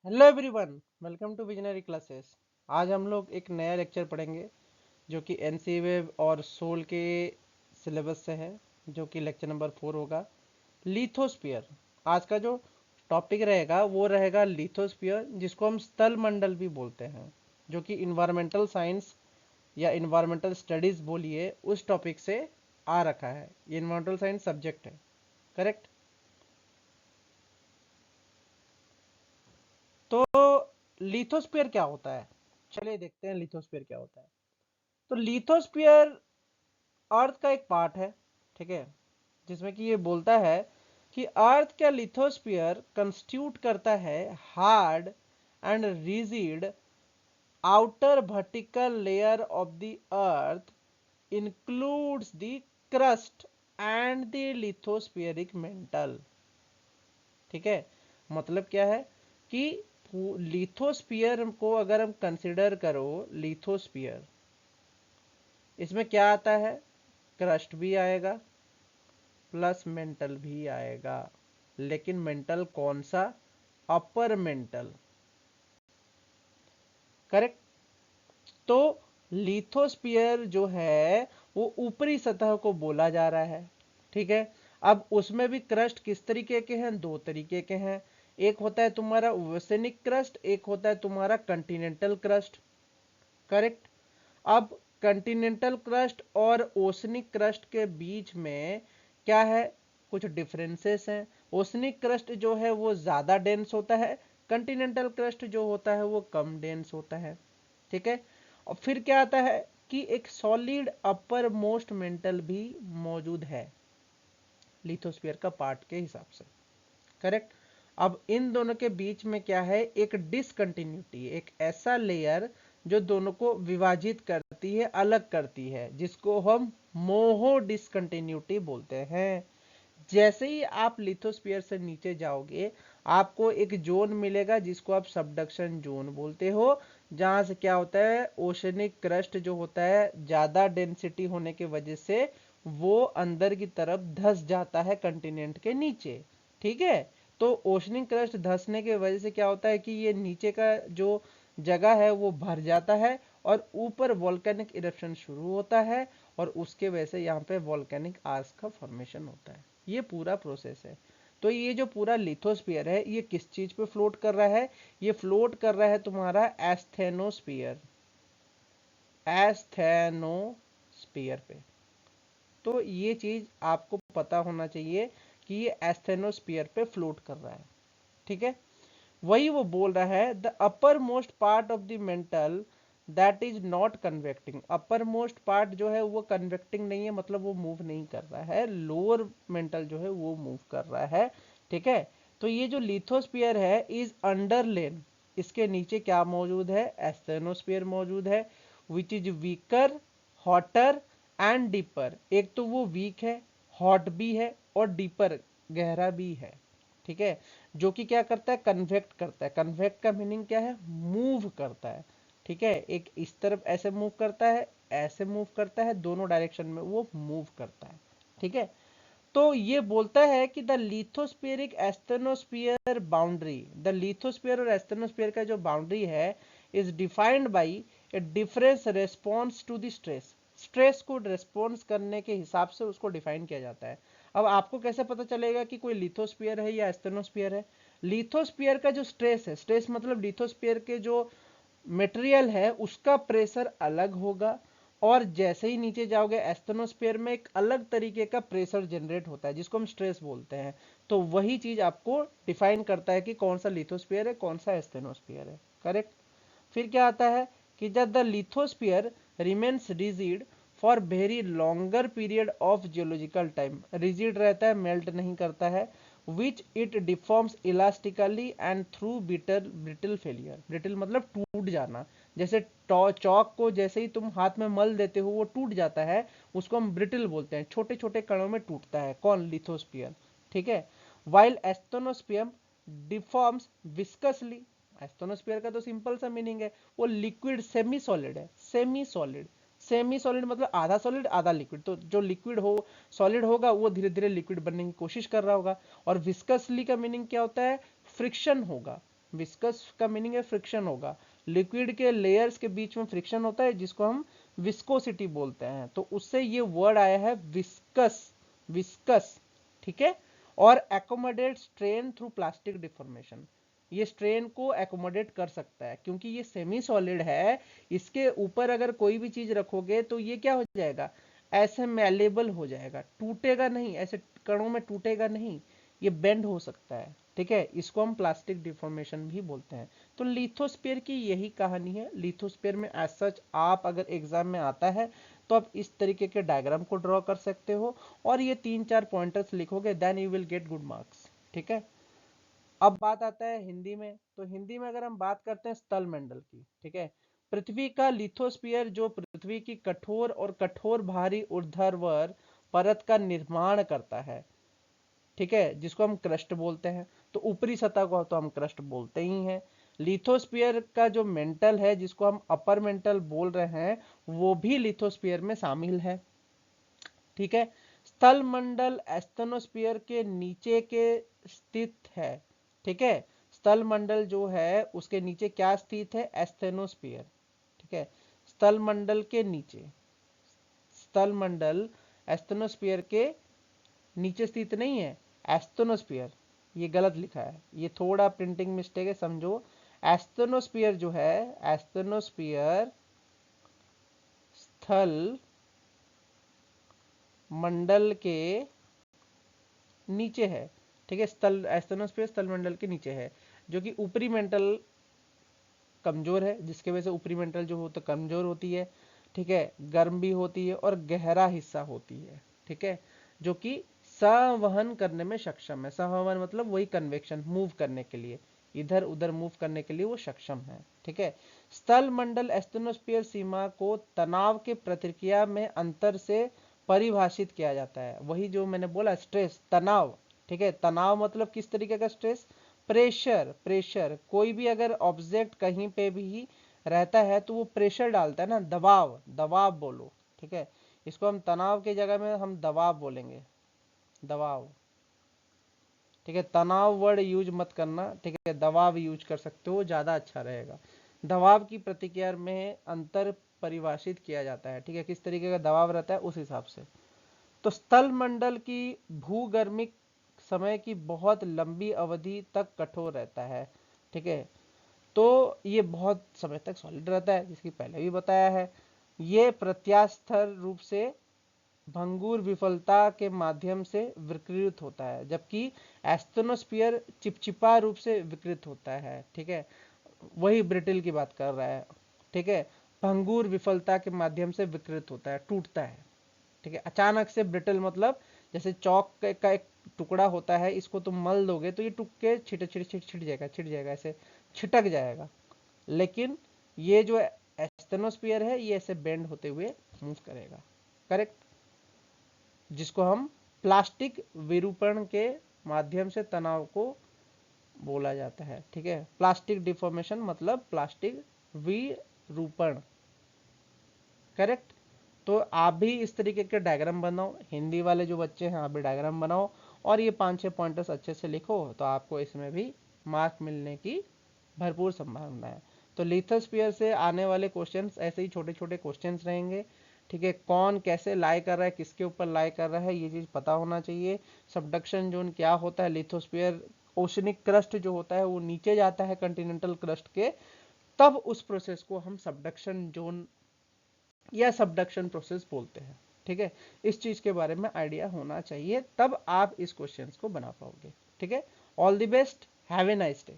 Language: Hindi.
Hello everyone, welcome to visionary classes. आज हम लोग एक नया लेक्चर पढ़ेंगे जो कि एनसी वेव और सोल के सिलेबस से है, जो कि लेक्चर नंबर 4 होगा। लिथोस्फीयर आज का जो टॉपिक रहेगा वो रहेगा लिथोस्फीयर, जिसको हम स्थल मंडल भी बोलते हैं, जो कि इन्वायरमेंटल साइंस या इन्वायरमेंटल स्टडीज बोलिए उस टॉपिक से आ रखा है। ये इन्वायरमेंटल साइंस सब्जेक्ट है, करेक्ट। तो लिथोस्फीयर क्या होता है, चलिए देखते हैं लिथोस्फीयर क्या होता है। तो लिथोस्फीयर अर्थ का एक पार्ट है, ठीक है, जिसमें कि ये बोलता है कि अर्थ का लिथोस्फीयर कंस्टिट्यूट करता है hard and rigid outer vertical layer of the earth, includes the crust and the lithospheric mantle. ठीक है, मतलब क्या है कि लिथोस्फीयर को अगर हम कंसिडर करो, लिथोस्फीयर इसमें क्या आता है, क्रस्ट भी आएगा प्लस मेंटल भी आएगा। लेकिन मेंटल कौन सा, अपर मेंटल, करेक्ट। तो लिथोस्फीयर जो है वो ऊपरी सतह को बोला जा रहा है, ठीक है। अब उसमें भी क्रस्ट किस तरीके के हैं, दो तरीके के हैं। एक होता है तुम्हारा ओसेनिक क्रस्ट, एक होता है तुम्हारा कंटिनेंटल क्रस्ट, करेक्ट। अब कंटिनेंटल क्रस्ट और ओशनिक क्रस्ट के बीच में क्या है, कुछ डिफरेंसेस हैं। ओशनिक क्रस्ट जो है वो ज्यादा डेंस होता है, कंटिनेंटल क्रस्ट जो होता है वो कम डेंस होता है, ठीक है। और फिर क्या आता है कि एक सॉलिड अपर मोस्ट मेंटल भी मौजूद है लिथोस्फीयर का पार्ट के हिसाब से, करेक्ट। अब इन दोनों के बीच में क्या है, एक डिसकंटिन्यूटी, एक ऐसा लेयर जो दोनों को विभाजित करती है, अलग करती है, जिसको हम मोहो डिसकंटिन्यूटी बोलते हैं। जैसे ही आप लिथोस्फीयर से नीचे जाओगे आपको एक जोन मिलेगा जिसको आप सबडक्शन जोन बोलते हो, जहां से क्या होता है, ओशनिक क्रस्ट जो होता है ज्यादा डेंसिटी होने की वजह से वो अंदर की तरफ धस जाता है कंटिनेंट के नीचे, ठीक है। तो ओशनिक क्रस्ट धसने की वजह से क्या होता है कि ये नीचे का जो जगह है वो भर जाता है और ऊपर वोल्केनिक इरप्शन शुरू होता है, और उसके वजह से यहाँ पे वोल्केनिक आर्स का फॉर्मेशन होता है। ये पूरा प्रोसेस है। तो ये जो पूरा लिथोस्फीयर है ये किस चीज पे फ्लोट कर रहा है, ये फ्लोट कर रहा है तुम्हारा एस्थेनोस्फीयर, एस्थेनोस्फीयर पे। तो ये चीज आपको पता होना चाहिए कि ये एस्थेनोस्फीयर पे फ्लोट कर रहा है, ठीक है। वही वो बोल रहा है, the upper most part of the mental that is not convecting. Upper most part जो है वो कन्वेक्टिंग नहीं है, मतलब वो मूव नहीं कर रहा है, लोअर मेंटल जो है वो मूव कर रहा है, ठीक है। तो ये जो लिथोस्फीयर है इज अंडरलेन, इसके नीचे क्या मौजूद है, एस्थेनोस्फीयर मौजूद है, which is weaker, hotter and deeper. एक तो वो वीक है, हॉट भी है और डीपर, गहरा भी है, ठीक है। जो कि क्या करता है, कन्वेक्ट करता है। कन्वेक्ट का मीनिंग क्या है, मूव करता है, ठीक है। एक इस तरफ ऐसे मूव करता है, ऐसे मूव करता है, दोनों डायरेक्शन में वो मूव करता है, ठीक है। तो ये बोलता है कि the lithospheric asthenosphere boundary, the lithosphere और एस्थेनोस्फीयर का जो बाउंड्री है is defined by a difference response to the stress. Stress को रेस्पॉन्स करने के हिसाब से उसको डिफाइन किया जाता है। अब आपको कैसे पता चलेगा कि कोई लिथोस्फीयर है या एस्थेनोस्फीयर है, लिथोस्फीयर का जो स्ट्रेस है, स्ट्रेस मतलब लिथोस्फीयर के जो मटेरियल है उसका प्रेशर अलग होगा, और जैसे ही नीचे जाओगे एस्थेनोस्फीयर में एक अलग तरीके का प्रेशर जनरेट होता है जिसको हम स्ट्रेस बोलते हैं। तो वही चीज आपको डिफाइन करता है कि कौन सा लिथोस्फीयर है कौन सा एस्थेनोस्फीयर है, करेक्ट। फिर क्या आता है कि जब the lithosphere remains rigid for very longer period of geological time, rigid रहता है, मेल्ट नहीं करता है, which it deforms elastically and through brittle brittle failure. Brittle मतलब टूट जाना, जैसे चौक को जैसे ही तुम हाथ में मल देते हो वो टूट जाता है, उसको हम ब्रिटल बोलते हैं, छोटे छोटे कणों में टूटता है, कौन, लिथोस्फीयर, ठीक है। While asthenosphere deforms viscously, asthenosphere का तो सिंपल सा मीनिंग है, वो लिक्विड सेमी सॉलिड है, सेमी सॉलिड, सेमी सॉलिड मतलब आधा सॉलिड आधा लिक्विड, तो जो लिक्विड हो सॉलिड होगा वो धीरे धीरे लिक्विड बनने की कोशिश कर रहा होगा। और विस्कसली का मीनिंग क्या होता है, फ्रिक्शन होगा, विस्कस का मीनिंग है फ्रिक्शन होगा, लिक्विड के लेयर्स के बीच में फ्रिक्शन होता है जिसको हम विस्कोसिटी बोलते हैं, तो उससे ये वर्ड आया है विस्कस, विस्कस, ठीक है। और accommodate strain through plastic deformation, ये स्ट्रेन को एकोमोडेट कर सकता है क्योंकि ये सेमी सॉलिड है, इसके ऊपर अगर कोई भी चीज रखोगे तो ये क्या हो जाएगा, ऐसे मैलेबल हो जाएगा, टूटेगा नहीं, ऐसे कणों में टूटेगा नहीं, ये बेंड हो सकता है, ठीक है। इसको हम प्लास्टिक डिफॉर्मेशन भी बोलते हैं। तो लिथोस्फीयर की यही कहानी है। लिथोस्फीयर में एज सच आप अगर एग्जाम में आता है तो आप इस तरीके के डायग्राम को ड्रॉ कर सकते हो और ये 3-4 पॉइंटर्स लिखोगे, then you will get good marks, ठीक है। अब बात आता है हिंदी में, तो हिंदी में अगर हम बात करते हैं स्थल मंडल की, ठीक है, पृथ्वी का लिथोस्फीयर जो पृथ्वी की कठोर और कठोर भारी ऊर्ध्वाधर परत का निर्माण करता है, ठीक है, जिसको हम क्रस्ट बोलते हैं। तो ऊपरी सतह को तो हम क्रस्ट बोलते ही हैं। लिथोस्फीयर का जो मेंटल है जिसको हम अपर मेंटल बोल रहे हैं, वो भी लिथोस्फीयर में शामिल है, ठीक है। स्थल मंडल एस्थेनोस्फीयर के नीचे के स्थित है, ठीक है। स्थल मंडल जो है उसके नीचे क्या स्थित है, एस्थेनोस्फीयर, ठीक है। स्थल मंडल के नीचे, स्थल मंडल एस्थेनोस्फीयर के नीचे स्थित नहीं है, एस्थेनोस्फीयर, ये गलत लिखा है, ये थोड़ा प्रिंटिंग मिस्टेक है, समझो। एस्थेनोस्फीयर जो है, एस्थेनोस्फीयर स्थल मंडल के नीचे है, ठीक है। स्थल एस्थेनोस्फीयर स्थल मंडल के नीचे है, जो कि ऊपरी मेंटल कमजोर है, जिसके वजह से ऊपरी मेंटल जो होता कमजोर होती है, ठीक है, गर्म भी होती है और गहरा हिस्सा होती है, ठीक है, जो कि संवहन करने में सक्षम है। संवहन मतलब वही कन्वेक्शन, मूव करने के लिए, इधर उधर मूव करने के लिए वो सक्षम है, ठीक है। स्थल मंडल एस्थेनोस्फीयर सीमा को तनाव के प्रतिक्रिया में अंतर से परिभाषित किया जाता है, वही जो मैंने बोला स्ट्रेस, तनाव, ठीक है। तनाव मतलब किस तरीके का स्ट्रेस, प्रेशर, प्रेशर, कोई भी अगर ऑब्जेक्ट कहीं पे भी रहता है तो वो प्रेशर डालता है ना, दबाव, दबाव बोलो, ठीक है। इसको हम तनाव की जगह में हम दबाव बोलेंगे, दबाव, ठीक है। तनाव वर्ड यूज मत करना, ठीक है, दबाव यूज कर सकते हो, ज्यादा अच्छा रहेगा। दबाव की प्रतिक्रिया में अंतर परिभाषित किया जाता है, ठीक है, किस तरीके का दबाव रहता है उस हिसाब से। तो स्थल मंडल की भूगर्मिक समय की बहुत लंबी अवधि तक कठोर रहता है, ठीक है। तो ये बहुत समय तक सॉलिड रहता है, जिसकी पहले भी बताया है। ये प्रत्यास्थ रूप से भंगुर विफलता के माध्यम से विकृत होता है, जबकि एस्थेनोस्फीयर चिपचिपा रूप से विकृत होता है, ठीक है। वही ब्रिटिल की बात कर रहा है, ठीक है। भंगुर विफलता के माध्यम से विकृत होता है, टूटता है, ठीक है। अचानक से ब्रिटल मतलब जैसे चौक का एक टुकड़ा होता है, इसको तुम मल दोगे तो ये टूट के छिट जाएगा, छिट जाएगा, ऐसे छिटक जाएगा। लेकिन ये जो एस्थेनोस्फीयर है ये ऐसे बेंड होते हुए मूव करेगा, करेक्ट, जिसको हम प्लास्टिक विरूपण के माध्यम से तनाव को बोला जाता है, ठीक है। प्लास्टिक डिफॉर्मेशन मतलब प्लास्टिक विरूपण, करेक्ट। तो आप भी इस तरीके के डायग्राम बनाओ, हिंदी वाले जो बच्चे हैं आप भी डायग्राम बनाओ और ये 5-6 पॉइंटर्स अच्छे से लिखो, तो आपको इसमें भी मार्क मिलने की भरपूर संभावना है। तो लिथोस्फीयर से आने वाले क्वेश्चंस ऐसे ही छोटे छोटे क्वेश्चंस रहेंगे, ठीक है। कौन कैसे लाई कर रहा है, किसके ऊपर लाई कर रहा है, ये चीज पता होना चाहिए। सबडक्शन जोन क्या होता है, लिथोस्फीयर ओशनिक क्रस्ट जो होता है वो नीचे जाता है कंटिनेंटल क्रस्ट के, तब उस प्रोसेस को हम सबडक्शन जोन या सबडक्शन प्रोसेस बोलते हैं, ठीक है। इस चीज के बारे में आइडिया होना चाहिए, तब आप इस क्वेश्चंस को बना पाओगे, ठीक है। All the best, have a nice day.